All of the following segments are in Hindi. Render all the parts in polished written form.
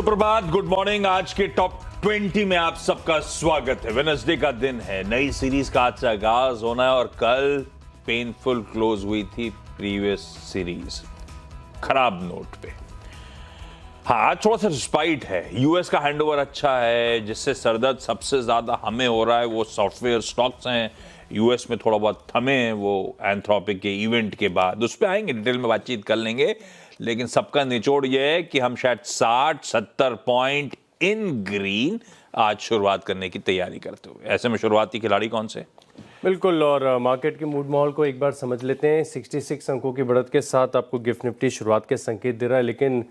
सुप्रभात, गुड मॉर्निंग। आज के टॉप 20 में आप सबका स्वागत है। वेडनेसडे का दिन है, नई सीरीज का आज से आगाज होना है और कल पेनफुल क्लोज हुई थी प्रीवियस सीरीज, खराब नोट पे। हाँ, आज थोड़ा सा रिस्पाइट है। यूएस का हैंडओवर अच्छा है, जिससे सरदर्द सबसे ज्यादा हमें हो रहा है वो सॉफ्टवेयर स्टॉक्स हैं। यूएस में थोड़ा बहुत थमे हैं वो एंथ्रोपिक के इवेंट के बाद, उस पर आएंगे, डिटेल में बातचीत कर लेंगे। लेकिन सबका निचोड़ ये है कि हम शायद 60-70 पॉइंट इन ग्रीन आज शुरुआत करने की तैयारी करते हुए। ऐसे में शुरुआती खिलाड़ी कौन से? बिल्कुल, और मार्केट के मूड माहौल को एक बार समझ लेते हैं। 66 अंकों की बढ़त के साथ आपको गिफ्ट निफ्टी शुरुआत के संकेत दे रहा है, लेकिन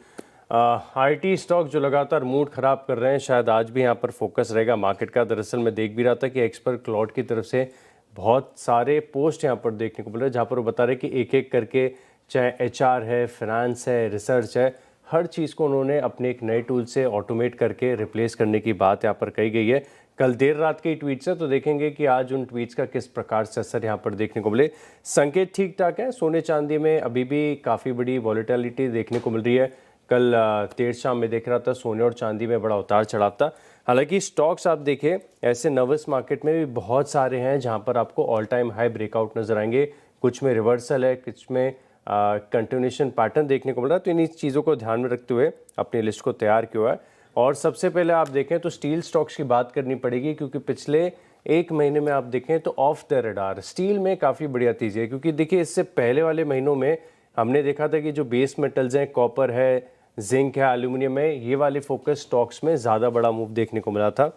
आईटी स्टॉक जो लगातार मूड खराब कर रहे हैं, शायद आज भी यहाँ पर फोकस रहेगा मार्केट का। दरअसल मैं देख भी रहा था कि एक्सपर्ट क्लाउड की तरफ से बहुत सारे पोस्ट यहाँ पर देखने को मिल रहे हैं, जहाँ पर वो बता रहे कि एक एक करके, चाहे एचआर है, फाइनेंस है, रिसर्च है, हर चीज़ को उन्होंने अपने एक नए टूल से ऑटोमेट करके रिप्लेस करने की बात यहाँ पर कही गई है। कल देर रात के ट्वीट्स है, तो देखेंगे कि आज उन ट्वीट्स का किस प्रकार से असर यहाँ पर देखने को मिले। संकेत ठीक ठाक है। सोने चांदी में अभी भी काफ़ी बड़ी वॉलेटिलिटी देखने को मिल रही है। कल देर शाम में देख रहा था सोने और चांदी में बड़ा उतार चढ़ाव था। हालांकि स्टॉक्स आप देखें, ऐसे नर्वस मार्केट में भी बहुत सारे हैं जहां पर आपको ऑल टाइम हाई ब्रेकआउट नजर आएंगे। कुछ में रिवर्सल है, कुछ में कंटिन्यूएशन पैटर्न देखने को मिल रहा है। तो इन्हीं चीज़ों को ध्यान में रखते हुए अपनी लिस्ट को तैयार किया है। और सबसे पहले आप देखें तो स्टील स्टॉक्स की बात करनी पड़ेगी, क्योंकि पिछले एक महीने में आप देखें तो ऑफ द रडार स्टील में काफ़ी बढ़िया तेजी है। क्योंकि देखिए, इससे पहले वाले महीनों में हमने देखा था कि जो बेस मेटल्स हैं, कॉपर है, जिंक है, एल्यूमिनियम है, ये वाले फोकस स्टॉक्स में ज़्यादा बड़ा मूव देखने को मिला था।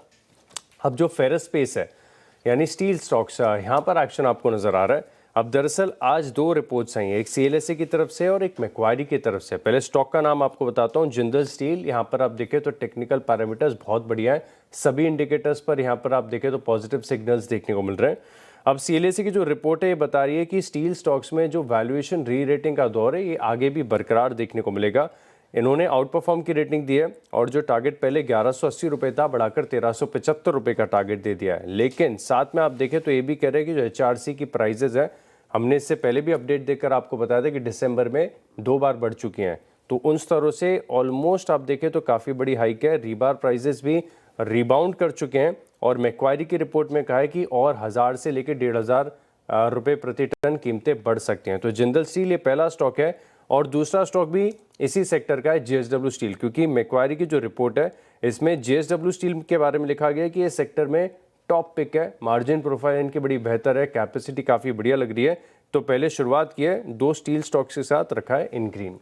अब जो फेरस स्पेस है, यानी स्टील स्टॉक्स, यहाँ पर एक्शन आपको नज़र आ रहा है। अब दरअसल आज दो रिपोर्ट्स आई हैं, एक सीएलएसए की तरफ से और एक मैक्वारी की तरफ से। पहले स्टॉक का नाम आपको बताता हूँ, जिंदल स्टील। यहाँ पर आप देखें तो टेक्निकल पैरामीटर्स बहुत बढ़िया है, सभी इंडिकेटर्स पर यहाँ पर आप देखें तो पॉजिटिव सिग्नल्स देखने को मिल रहे हैं। अब सीएलएसए की जो रिपोर्ट है ये बता रही है कि स्टील स्टॉक्स में जो वैल्यूएशन री रेटिंग का दौर है, ये आगे भी बरकरार देखने को मिलेगा। इन्होंने आउट परफॉर्म की रेटिंग दी है और जो टारगेट पहले 1180 रुपये था, बढ़ाकर 1375 रुपये का टारगेट दे दिया है। लेकिन साथ में आप देखें तो ये भी कह रहे हैं कि जो एचआरसी की प्राइजेज है, हमने इससे पहले भी अपडेट देकर आपको बताया था कि दिसंबर में 2 बार बढ़ चुकी हैं। तो उन स्तरों से ऑलमोस्ट आप देखें तो काफ़ी बड़ी हाइक है। रीबार प्राइजेस भी रिबाउंड कर चुके हैं और मैक्वारी की रिपोर्ट में कहा है कि और 1000 से लेकर 1500 रुपये प्रति टन कीमतें बढ़ सकती हैं। तो जिंदल स्टील ये पहला स्टॉक है और दूसरा स्टॉक भी इसी सेक्टर का है, जेएसडब्ल्यू स्टील। क्योंकि मैक्वारी की जो रिपोर्ट है, इसमें जेएसडब्ल्यू स्टील के बारे में लिखा गया है कि ये सेक्टर में टॉप पिक है, मार्जिन प्रोफाइल इनकी बड़ी बेहतर है, कैपेसिटी काफ़ी बढ़िया लग रही है। तो पहले शुरुआत की है, दो स्टील स्टॉक्स के साथ रखा है इन ग्रीन।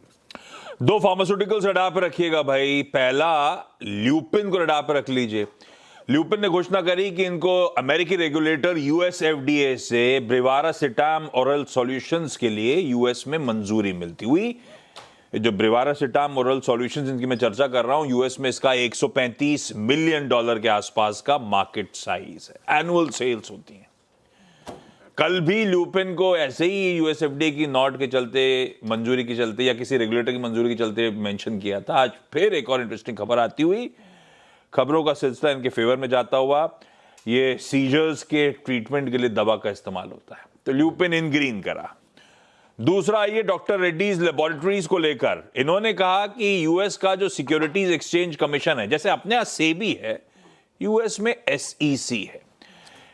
दो फार्मास्यूटिकल्स रडार पर रखिएगा भाई। पहला ल्यूपिन को रडार पर रख लीजिए। ल्यूपिन ने घोषणा करी कि इनको अमेरिकी रेगुलेटर यूएस एफडीए से ब्रिवारासिटाम ओरल सॉल्यूशंस के लिए यूएस में मंजूरी मिलती हुई। जो ब्रिवारासिटाम ओरल सॉल्यूशंस इनकी मैं चर्चा कर रहा हूं, यूएस में इसका 135 मिलियन डॉलर के आसपास का मार्केट साइज है, एनुअल सेल्स होती हैं। कल भी ल्यूपिन को ऐसे ही यूएसएफडीए की नॉट के चलते, मंजूरी के चलते या किसी रेगुलेटर की मंजूरी के चलते मेंशन किया था। आज फिर एक और इंटरेस्टिंग खबर आती हुई, खबरों का सिलसिला इनके फेवर में जाता हुआ। ये सीजर्स के ट्रीटमेंट के लिए दवा का इस्तेमाल होता है, तो ल्यूपिन इन ग्रीन करा। दूसरा आइए डॉक्टर रेड्डीज लेबोरेटरीज को लेकर। इन्होंने कहा कि यूएस का जो सिक्योरिटीज एक्सचेंज कमीशन है, जैसे अपने यहां सेबी है, यूएस में एसईसी है।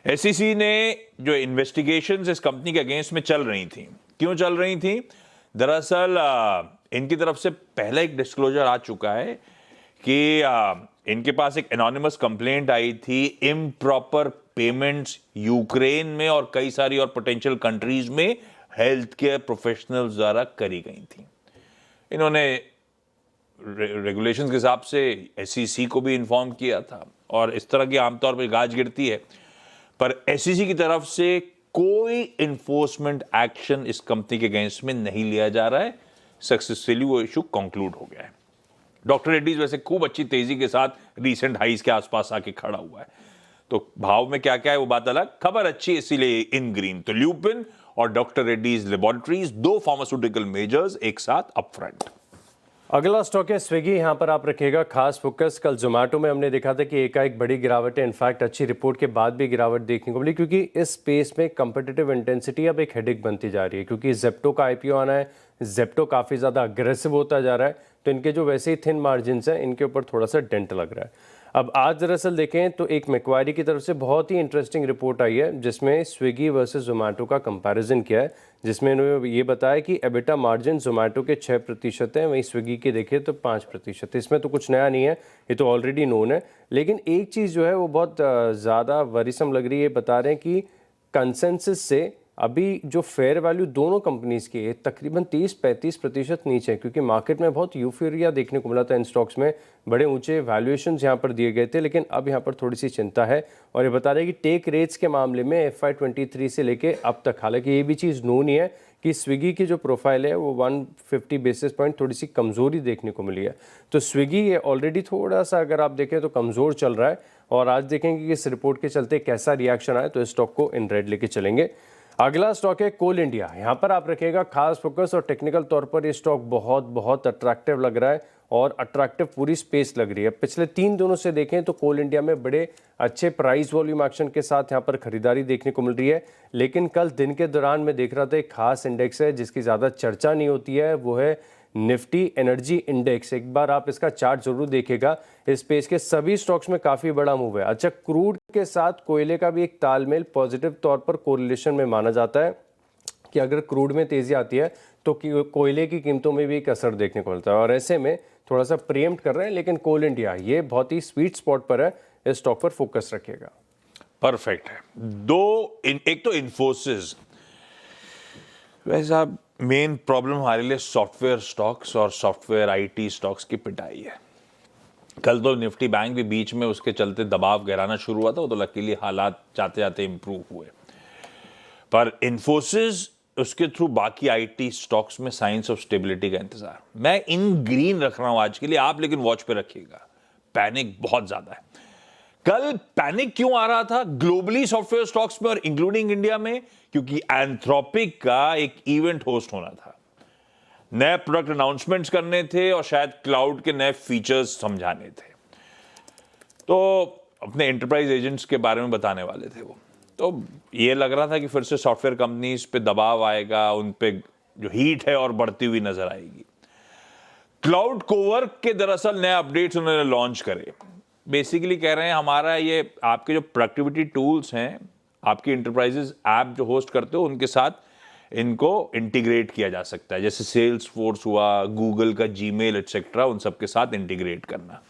एसईसी ने जो इन्वेस्टिगेशंस इस कंपनी के अगेंस्ट में चल रही थी, क्यों चल रही थी? दरअसल इनकी तरफ से पहला एक डिस्क्लोजर आ चुका है कि इनके पास एक एनोनिमस कंप्लेंट आई थी, इम्प्रॉपर पेमेंट्स यूक्रेन में और कई सारी और पोटेंशियल कंट्रीज में हेल्थ केयर प्रोफेशनल्स द्वारा करी गई थी। इन्होंने रेगुलेशंस के हिसाब से एसईसी को भी इन्फॉर्म किया था और इस तरह की आमतौर पर गाज गिरती है, पर एसईसी की तरफ से कोई इन्फोर्समेंट एक्शन इस कंपनी के अगेंस्ट में नहीं लिया जा रहा है। सक्सेसफुली वो इशू कंक्लूड हो गया है। डॉक्टर रेड्डीज वैसे खूब अच्छी तेजी के साथ रीसेंट हाइज के आसपास आके खड़ा हुआ है। तो भाव में क्या क्या है वो बात अलग, खबर अच्छी है इसीलिए इन ग्रीन। तो ल्यूपिन और डॉक्टर रेड्डीज लेबोरेटरीज, दो फार्मास्यूटिकल मेजर्स एक साथ अप फ्रंट। अगला स्टॉक है स्विगी। यहाँ पर आप रखिएगा खास फोकस। कल जोमेटो में हमने देखा था कि एकाएक बड़ी गिरावट है, इनफैक्ट अच्छी रिपोर्ट के बाद भी गिरावट देखने को मिली, क्योंकि इस स्पेस में कंपटीटिव इंटेंसिटी अब एक हेडेक बनती जा रही है। क्योंकि जेप्टो का आईपीओ आना है, जेप्टो काफ़ी ज़्यादा अग्रेसिव होता जा रहा है, तो इनके जो वैसे ही थिन मार्जिन्स हैं इनके ऊपर थोड़ा सा डेंट लग रहा है। अब आज दरअसल देखें तो एक मैक्वारी की तरफ से बहुत ही इंटरेस्टिंग रिपोर्ट आई है जिसमें स्विगी वर्सेस जोमेटो का कंपैरिजन किया है, जिसमें इन्होंने ये बताया कि एबिटा मार्जिन जोमेटो के 6% है, वहीं स्विगी के देखें तो 5%। इसमें तो कुछ नया नहीं है, ये तो ऑलरेडी नोन है। लेकिन एक चीज़ जो है वो बहुत ज़्यादा वरीसम लग रही है, बता रहे हैं कि कंसेंसस से अभी जो फेयर वैल्यू दोनों कंपनीज की है तकरीबन 30-35% नीचे है, क्योंकि मार्केट में बहुत यूफोरिया देखने को मिला था इन स्टॉक्स में, बड़े ऊंचे वैल्यूएशंस यहाँ पर दिए गए थे, लेकिन अब यहाँ पर थोड़ी सी चिंता है। और ये बता रहे हैं कि टेक रेट्स के मामले में FY23 से लेके अब तक, हालांकि ये भी चीज़ नोन ही है कि स्विगी की जो प्रोफाइल है वो 150 बेसिस पॉइंट थोड़ी सी कमज़ोरी देखने को मिली है। तो स्विगी ये ऑलरेडी थोड़ा सा अगर आप देखें तो कमज़ोर चल रहा है, और आज देखेंगे कि इस रिपोर्ट के चलते कैसा रिएक्शन आए, तो इस स्टॉक को इन रेड लेके चलेंगे। अगला स्टॉक है कोल इंडिया, यहाँ पर आप रखिएगा खास फोकस, और टेक्निकल तौर पर ये स्टॉक बहुत बहुत अट्रैक्टिव लग रहा है, और अट्रैक्टिव पूरी स्पेस लग रही है। पिछले 3 दिनों से देखें तो कोल इंडिया में बड़े अच्छे प्राइस वॉल्यूम एक्शन के साथ यहाँ पर खरीदारी देखने को मिल रही है। लेकिन कल दिन के दौरान मैं देख रहा था एक खास इंडेक्स है जिसकी ज़्यादा चर्चा नहीं होती है, वो है निफ्टी एनर्जी इंडेक्स। एक बार आप इसका चार्ट जरूर देखिएगा, इस स्पेस के सभी स्टॉक्स में काफ़ी बड़ा मूव है। अच्छा, क्रूड के साथ कोयले का भी एक तालमेल पॉजिटिव तौर पर कोरिलेशन में माना जाता है कि अगर क्रूड में तेज़ी आती है तो कोयले की कीमतों में भी एक असर देखने को मिलता है, और ऐसे में थोड़ा सा प्रीएम्प्ट कर रहे हैं। लेकिन कोल इंडिया ये बहुत ही स्वीट स्पॉट पर है, इस स्टॉक पर फोकस रखिएगा। परफेक्ट है। एक तो इन्फोसिस, वैसे साहब मेन प्रॉब्लम हमारे लिए सॉफ्टवेयर स्टॉक्स और सॉफ्टवेयर आईटी स्टॉक्स की पिटाई है। कल तो निफ्टी बैंक भी बीच में उसके चलते दबाव गिराना शुरू हुआ था, वो तो लकीली हालात जाते जाते इंप्रूव हुए, पर इन्फोसिस उसके थ्रू बाकी आईटी स्टॉक्स में साइंस ऑफ स्टेबिलिटी का इंतजार। मैं इन ग्रीन रख रहा हूं आज के लिए, आप लेकिन वॉच पे रखिएगा, पैनिक बहुत ज्यादा है। कल पैनिक क्यों आ रहा था ग्लोबली सॉफ्टवेयर स्टॉक्स में और इंक्लूडिंग इंडिया में? क्योंकि एंथ्रोपिक का एक इवेंट होस्ट होना था, नए प्रोडक्ट अनाउंसमेंट्स करने थे और शायद क्लाउड के नए फीचर्स समझाने थे, तो अपने एंटरप्राइज एजेंट्स के बारे में बताने वाले थे वो। तो ये लग रहा था कि फिर से सॉफ्टवेयर कंपनीज पे दबाव आएगा, उन पे जो हीट है और बढ़ती हुई नजर आएगी। क्लाउड कोवर्क के दरअसल नए अपडेट्स उन्होंने लॉन्च करे। बेसिकली कह रहे हैं हमारा ये आपके जो प्रोडक्टिविटी टूल्स हैं, आपकी इंटरप्राइजेज ऐप जो होस्ट करते हो उनके साथ इनको इंटीग्रेट किया जा सकता है, जैसे सेल्स फोर्स हुआ, गूगल का जीमेल एटसेट्रा, उन सब के साथ इंटीग्रेट करना।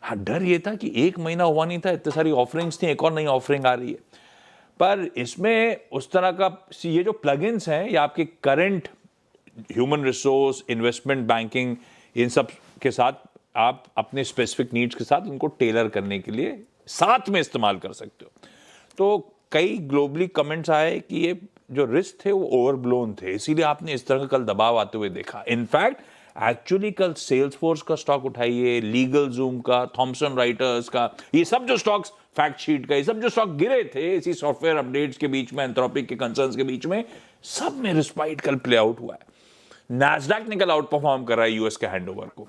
हाँ, डर ये था कि 1 महीना हुआ नहीं था, इतनी सारी ऑफरिंग्स थी, एक और नई ऑफरिंग आ रही है, पर इसमें उस तरह का ये जो प्लगइन्स हैं ये आपके current human resource, investment banking, इन सब के साथ आप अपने स्पेसिफिक नीड्स के साथ उनको टेलर करने के लिए साथ में इस्तेमाल कर सकते हो। तो कई ग्लोबली कमेंट्स आए कि ये जो रिस्क थे वो ओवरब्लोन थे, इसीलिए आपने इस तरह का कल दबाव आते हुए देखा। इनफैक्ट एक्चुअली कल सेल्स फोर्स का स्टॉक उठाइए, लीगल जूम का, थॉमसन राइटर्स का, ये सब जो स्टॉक्स, फैक्ट शीट का, ये सब जो स्टॉक गिरे थे इसी सॉफ्टवेयर अपडेट्स के बीच में, एंथ्रोपिक के कंसर्न्स के बीच में, सब में रिस्पाइट कल प्ले आउट हुआ है। नैस्डैक ने कल आउट परफॉर्म कर रहा है यूएस के हैंडओवर को,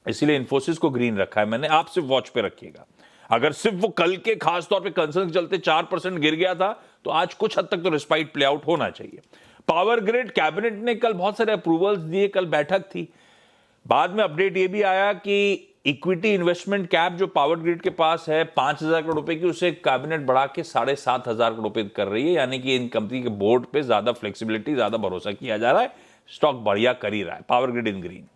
इसीलिए इन्फोसिस को ग्रीन रखा है मैंने। आप सिर्फ वॉच पे रखिएगा, अगर सिर्फ वो कल के खास तौर पे कंसर्न चलते 4% गिर गया था तो आज कुछ हद तक तो रिस्पाइट प्ले आउट होना चाहिए। पावर ग्रिड, कैबिनेट ने कल बहुत सारे अप्रूवल्स दिए, कल बैठक थी, बाद में अपडेट ये भी आया कि इक्विटी इन्वेस्टमेंट कैप जो पावर ग्रिड के पास है 5,000 करोड़ रुपए की, उसे कैबिनेट बढ़ा के 7,500 करोड़ रुपए कर रही है, यानी कि इन कंपनी के बोर्ड पे ज्यादा फ्लेक्सिबिलिटी, ज्यादा भरोसा किया जा रहा है। स्टॉक बढ़िया कर ही रहा है, पावर ग्रिड इन ग्रीन।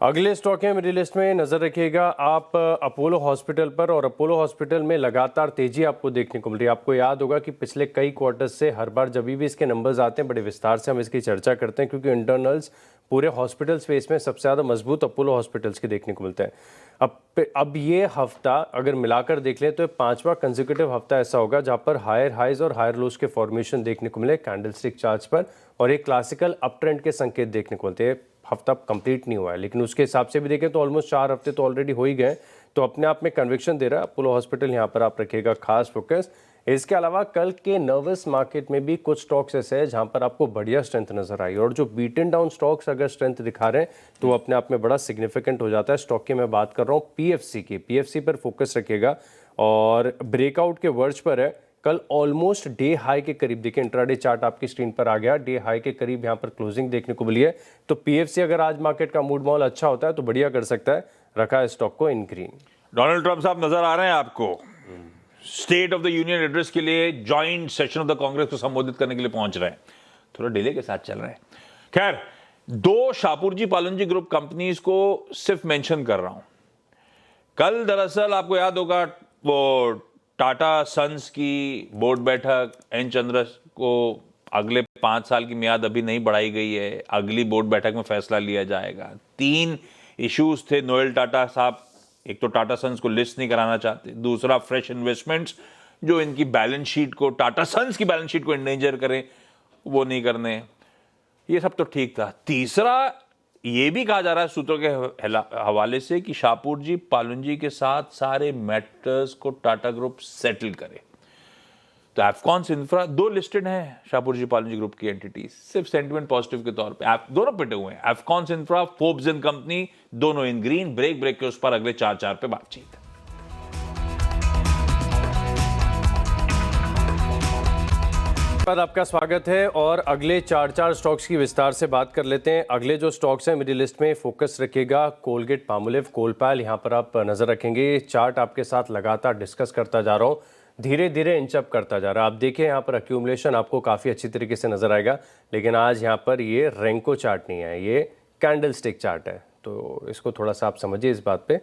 अगले स्टॉक है मेरी लिस्ट में, नजर रखिएगा आप अपोलो हॉस्पिटल पर, और अपोलो हॉस्पिटल में लगातार तेजी आपको देखने को मिल रही है। आपको याद होगा कि पिछले कई क्वार्टर्स से हर बार जब भी इसके नंबर्स आते हैं बड़े विस्तार से हम इसकी चर्चा करते हैं, क्योंकि इंटरनल्स पूरे हॉस्पिटल स्पेस में सबसे ज़्यादा मजबूत अपोलो हॉस्पिटल्स के देखने को मिलते हैं। अब ये हफ्ता अगर मिलाकर देख लें तो 5वां कंसेक्यूटिव हफ्ता ऐसा होगा जहाँ पर हायर हाइज और हायर लोज के फॉर्मेशन देखने को मिले कैंडलस्टिक चार्ट्स पर, और एक क्लासिकल अप ट्रेंड के संकेत देखने को मिलते हैं। हफ्ता कंप्लीट नहीं हुआ है, लेकिन उसके हिसाब से भी देखें तो ऑलमोस्ट 4 हफ्ते तो ऑलरेडी हो ही गए, तो अपने आप में कन्विक्शन दे रहा है अपोलो हॉस्पिटल। यहाँ पर आप रखिएगा खास फोकस। इसके अलावा कल के नर्वस मार्केट में भी कुछ स्टॉक्स ऐसे हैं जहां पर आपको बढ़िया स्ट्रेंथ नजर आई, और जो बीटन डाउन स्टॉक्स अगर स्ट्रेंथ दिखा रहे हैं तो वो अपने आप में बड़ा सिग्निफिकेंट हो जाता है। स्टॉक की मैं बात कर रहा हूँ पीएफसी की, पीएफसी पर फोकस रखिएगा, और ब्रेकआउट के वर्ज पर है, कल ऑलमोस्ट डे हाई के करीब, देखिए इंट्राडे चार्ट आपकी स्क्रीन पर आ गया, डे हाई के करीब यहाँ पर क्लोजिंग देखने को मिली है। तो पीएफसी अगर आज मार्केट का मूड मॉल अच्छा होता है तो बढ़िया कर सकता है, रखा है स्टॉक को इन ग्रीन। डोनाल्ड ट्रंप साहब नजर आ रहे हैं आपको, state of the union address के लिए joint session of the Congress को संबोधित करने के लिए पहुंच रहे हैं, थोड़ा डिले के साथ चल रहे हैं। खैर, दो शाहपुरजी पालनजी ग्रुप कंपनीज को सिर्फ मेंशन कर रहा हूं। कल दरअसल आपको याद होगा वो टाटा सन्स की बोर्ड बैठक, एन चंद्र को अगले 5 साल की मियाद अभी नहीं बढ़ाई गई है, अगली बोर्ड बैठक में फैसला लिया जाएगा। 3 इश्यूज थे। नोएल टाटा साहब एक तो टाटा सन्स को लिस्ट नहीं कराना चाहते, दूसरा फ्रेश इन्वेस्टमेंट्स जो इनकी बैलेंस शीट को, टाटा सन्स की बैलेंस शीट को इंडेंजर करें, वो नहीं करने। ये सब तो ठीक था। तीसरा ये भी कहा जा रहा है सूत्रों के हवाले से कि शाहपुरजी पालनजी के साथ सारे मैटर्स को टाटा ग्रुप सेटल करे। तो एफकॉन्स इंफ्रा 2 लिस्टेड हैं शाहपुरजी पालनजी ग्रुप की एंटिटीज, सिर्फ सेंटिमेंट पॉजिटिव के तौर पे दोनों पिटे हुए हैं। Afcons infra, Forbes and company दोनों इन ग्रीन, ब्रेक के उस पर अगले 4 पे बातचीत। आपका स्वागत है और अगले 4 स्टॉक्स की विस्तार से बात कर लेते हैं। अगले जो स्टॉक्स हैं मिडिल लिस्ट में फोकस रखिएगा कोलगेट पामोलिव, कोलपैल, यहाँ पर आप नजर रखेंगे। चार्ट आपके साथ लगातार डिस्कस करता जा रहा हूँ, धीरे धीरे इंचअप करता जा रहा है। आप देखिए यहाँ पर अक्यूमुलेशन आपको काफ़ी अच्छी तरीके से नजर आएगा, लेकिन आज यहाँ पर ये रेंको चार्ट नहीं है, ये कैंडल स्टिक चार्ट है, तो इसको थोड़ा सा आप समझिए इस बात पे।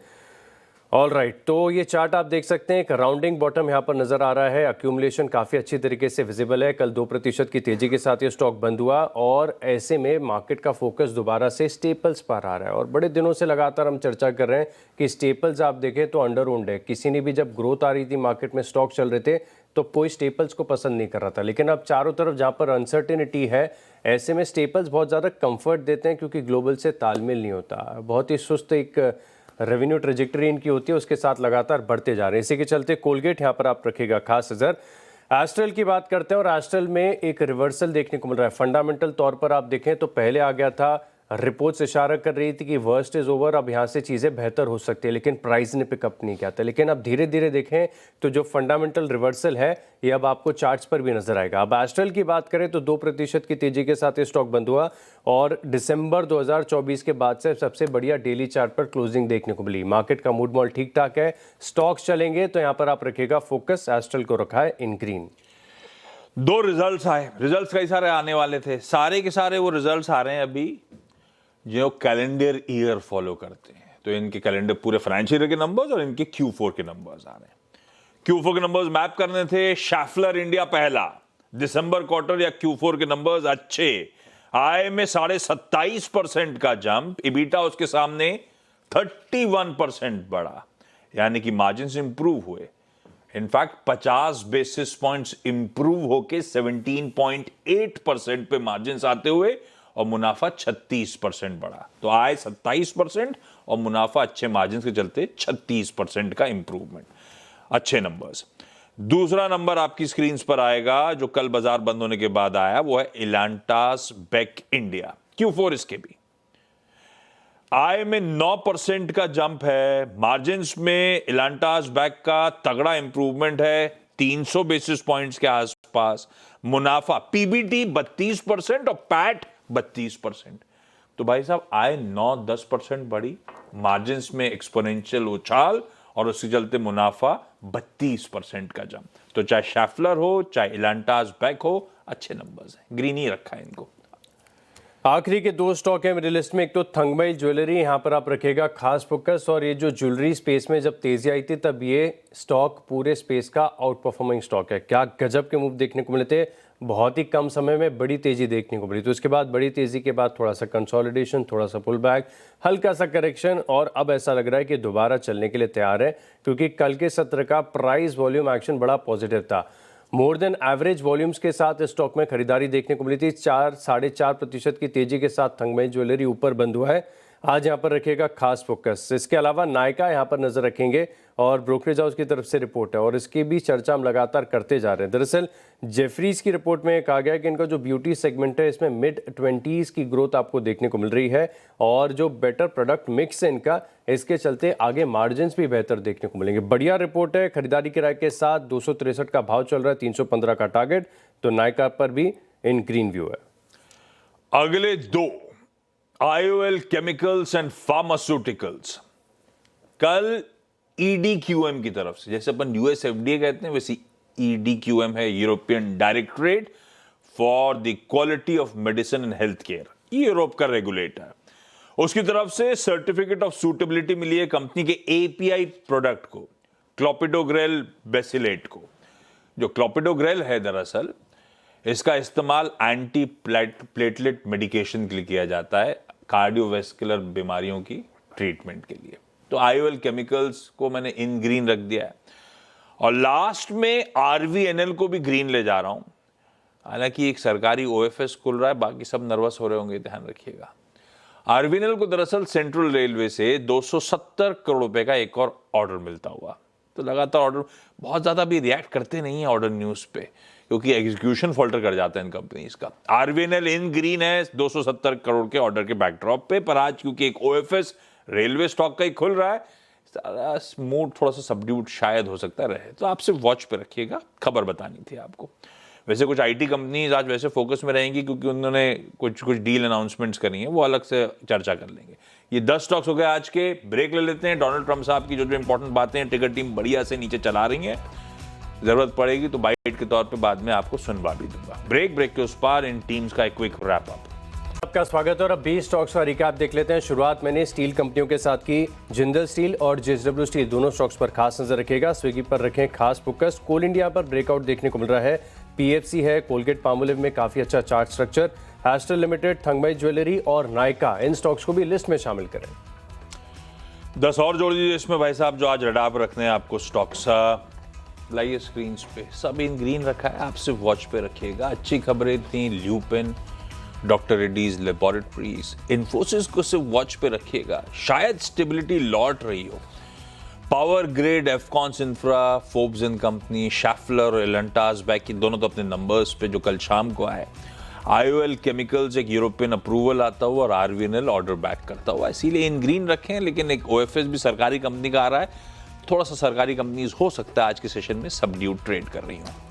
ऑल राइट, तो ये चार्ट आप देख सकते हैं, एक राउंडिंग बॉटम यहाँ पर नजर आ रहा है। अक्यूमुलेशन काफ़ी अच्छी तरीके से विजिबल है। कल 2% की तेजी के साथ ये स्टॉक बंद हुआ और ऐसे में मार्केट का फोकस दोबारा से स्टेपल्स पर आ रहा है। और बड़े दिनों से लगातार हम चर्चा कर रहे हैं कि स्टेपल्स आप देखें तो अंडर ओन्ड है। किसी ने भी जब ग्रोथ आ रही थी, मार्केट में स्टॉक चल रहे थे, तो कोई स्टेपल्स को पसंद नहीं कर रहा था। लेकिन अब चारों तरफ जहाँ पर अनसर्टेनिटी है, ऐसे में स्टेपल्स बहुत ज़्यादा कंफर्ट देते हैं, क्योंकि ग्लोबल से तालमेल नहीं होता। बहुत ही सुस्त एक रेवेन्यू ट्रेजेक्टरी इनकी होती है, उसके साथ लगातार बढ़ते जा रहे हैं। इसी के चलते कोलगेट यहाँ पर आप रखिएगा खास नजर। एस्ट्रल की बात करते हैं और एस्ट्रल में एक रिवर्सल देखने को मिल रहा है। फंडामेंटल तौर पर आप देखें तो पहले आ गया था, रिपोर्ट्स इशारा कर रही थी कि वर्स्ट इज ओवर, अब यहाँ से चीज़ें बेहतर हो सकती है, लेकिन प्राइस ने पिकअप नहीं किया था। लेकिन अब धीरे धीरे देखें तो जो फंडामेंटल रिवर्सल है ये अब आपको चार्ट्स पर भी नजर आएगा। अब एस्ट्रल की बात करें तो 2% की तेजी के साथ ये स्टॉक बंद हुआ और दिसंबर 2024 के बाद से सबसे बढ़िया डेली चार्ट पर क्लोजिंग देखने को मिली। मार्केट का मूड मॉल ठीक ठाक है, स्टॉक्स चलेंगे तो यहाँ पर आप रखिएगा फोकस। एस्ट्रल को रखा है इन ग्रीन। 2 रिजल्ट्स आए, रिजल्ट्स कई सारे आने वाले थे, सारे के सारे वो रिजल्ट्स आ रहे हैं अभी जो कैलेंडर ईयर फॉलो करते हैं। तो इनके कैलेंडर पूरे फाइनेंशियल ईयर के नंबर्स और इनके Q4 के नंबर्स आ रहे हैं। Q4 के नंबर्स मैप करने थे। शैफलर इंडिया पहला, दिसंबर क्वार्टर या Q4 के नंबर्स अच्छे, आय में 27.5% का जंप, इबिटा उसके सामने 31% बढ़ा, यानी कि मार्जिन इंप्रूव हुए। इनफैक्ट 50 बेसिस पॉइंट्स इंप्रूव होके 17.8% पे मार्जिन आते हुए और मुनाफा 36% बढ़ा। तो आय 27% और मुनाफा अच्छे मार्जिन के चलते 36% का इंप्रूवमेंट, अच्छे नंबर्स। दूसरा नंबर आपकी स्क्रीन पर आएगा जो कल बाजार बंद होने के बाद आया, वो है एलांटास बेक इंडिया। Q4 इसके भी आय में 9% का जंप है, मार्जिन में एलांटास बेक का तगड़ा इंप्रूवमेंट है 300 बेसिस पॉइंट्स के आसपास। मुनाफा पीबीटी 32% और पैट 32%। तो भाई साहब आय 9-10% बढ़ी, मार्जिन में एक्सपोनेंशियल उछाल और उसके चलते मुनाफा 32% का जंप। तो चाहे शैफलर हो चाहे एलांटास बेक हो, अच्छे नंबर्स हैं, ग्रीन ही रखा है इनको। आखिरी के 2 स्टॉक है मेरी लिस्ट में, एक तो थंगमई ज्वेलरी, यहाँ पर आप रखेगा खास फोकस। और ये जो ज्वेलरी स्पेस में जब तेजी आई थी तब ये स्टॉक पूरे स्पेस का आउट परफॉर्मिंग स्टॉक है। क्या गजब के मूव देखने को मिले थे, बहुत ही कम समय में बड़ी तेजी देखने को मिली। तो इसके बाद बड़ी तेजी के बाद थोड़ा सा कंसोलिडेशन, थोड़ा सा पुल बैक, हल्का सा करेक्शन, और अब ऐसा लग रहा है कि दोबारा चलने के लिए तैयार है, क्योंकि कल के सत्र का प्राइस वॉल्यूम एक्शन बड़ा पॉजिटिव था। मोर देन एवरेज वॉल्यूम्स के साथ स्टॉक में खरीदारी देखने को मिली थी। 4-4.5% की तेजी के साथ थंगमई ज्वेलरी ऊपर बंद हुआ है। आज यहाँ पर रखिएगा खास फोकस। इसके अलावा नायका यहाँ पर नजर रखेंगे और ब्रोकरेज हाउस की तरफ से रिपोर्ट है और इसकी भी चर्चा हम लगातार करते जा रहे हैं। दरअसल जेफरीज की रिपोर्ट में कहा गया है कि इनका जो ब्यूटी सेगमेंट है इसमें मिड-20s की ग्रोथ आपको देखने को मिल रही है और जो बेटर प्रोडक्ट मिक्स है इनका, इसके चलते आगे मार्जिन भी बेहतर देखने को मिलेंगे। बढ़िया रिपोर्ट है। खरीदारी की राय के साथ 263 का भाव चल रहा है, 315 का टारगेट, तो नायका पर भी इन ग्रीन व्यू है। अगले दो IOL केमिकल्स एंड फार्मास्यूटिकल्स कल EDQM की तरफ से, जैसे अपन US FDA कहते हैं वैसे EDQM है, European directorate for the quality of medicine and health care, Europe का रेगुलेटर है। उसकी तरफ से सर्टिफिकेट ऑफ सूटेबिलिटी मिली है कंपनी के API प्रोडक्ट को, क्लोपिडोग्रेल बेसिलेट को। जो क्लोपिडोग्रेल है दरअसल इसका इस्तेमाल एंटी प्लेटलेट मेडिकेशन के लिए किया जाता है, कार्डियोवैस्कुलर बीमारियों की ट्रीटमेंट के लिए। तो IOL केमिकल्स को मैंने इन ग्रीन रख दिया है और लास्ट में RVNL को भी ग्रीन ले जा रहा हूं। हालांकि एक सरकारी OFS खुल रहा है, बाकी सब नर्वस हो रहे होंगे, ध्यान रखिएगा। RVNL को दरअसल सेंट्रल रेलवे से 270 करोड़ रुपए का एक और ऑर्डर मिलता हुआ। तो लगातार ऑर्डर, बहुत ज्यादा भी रिएक्ट करते नहीं है ऑर्डर न्यूज पे, क्योंकि एग्जीक्यूशन फॉल्टर कर जाता है इन कंपनीज का। RVNL इन ग्रीन है 270 करोड़ के ऑर्डर के बैकड्रॉप पे, पर आज क्योंकि एक OFS रेलवे स्टॉक का ही खुल रहा है, सारा मूड थोड़ा सा सबड्यूड शायद हो सकता रहे, तो आपसे वॉच पे रखिएगा, खबर बतानी थी आपको। वैसे कुछ IT कंपनीज आज वैसे फोकस में रहेंगी क्योंकि उन्होंने कुछ डील अनाउंसमेंट्स करी हैं, वो अलग से चर्चा कर लेंगे। ये 10 स्टॉक्स हो गए आज के। ब्रेक ले लेते हैं। डोनाल्ड ट्रंप साहब की जो इंपॉर्टेंट बातें हैं टिकर टीम बढ़िया से नीचे चला रही है, जरूरत पड़ेगी तो बाइट के तौर पे बाद में आपको सुनवा भी दूंगा। ब्रेक के उस पार इन टीम्स का एक क्विक रैप अप। आपका स्वागत है और अब 20 स्टॉक्स का रिकैप देख लेते हैं। शुरुआत मैंने स्टील कंपनियों के साथ की। जिंदल स्टील और JSW स्टील दोनों स्टॉक्स पर खास नजर रखिएगा। स्विगी पर रखें खास फोकस। कोल इंडिया पर ब्रेकआउट देखने को मिल रहा है। PFC है, कोलगेट पामोलिव में काफी अच्छा chart structure, Astral limited, Thangamayil jewellery और नायका, इन स्टॉक्स को भी लिस्ट में शामिल करें। 10 और जोड़ दीजिए इसमें भाई साहब, जो आज रडार पर रखने हैं आपको स्टॉक्स। लाइए स्क्रीन पे, सब इन ग्रीन रखा है, आपसे वॉच पे रखिएगा। अच्छी खबरें थी, lupin, doctor Reddy's laboratories, Infosys को सिर्फ वॉच पे रखिएगा, शायद स्टेबिलिटी लौट रही हो। Power grid, Afcons infra, Forbes and company, शैफलर और एलेंटास बैक, दोनों तो अपने नंबर्स पे जो कल शाम को आए। IOL केमिकल्स एक यूरोपियन अप्रूवल आता हुआ और RVNL ऑर्डर बैक करता हुआ, इसीलिए इन ग्रीन रखें। लेकिन एक OFS भी सरकारी कंपनी का आ रहा है, थोड़ा सा सरकारी कंपनीज हो सकता है आज के सेशन में सबड्यूड ट्रेड कर रही हूं।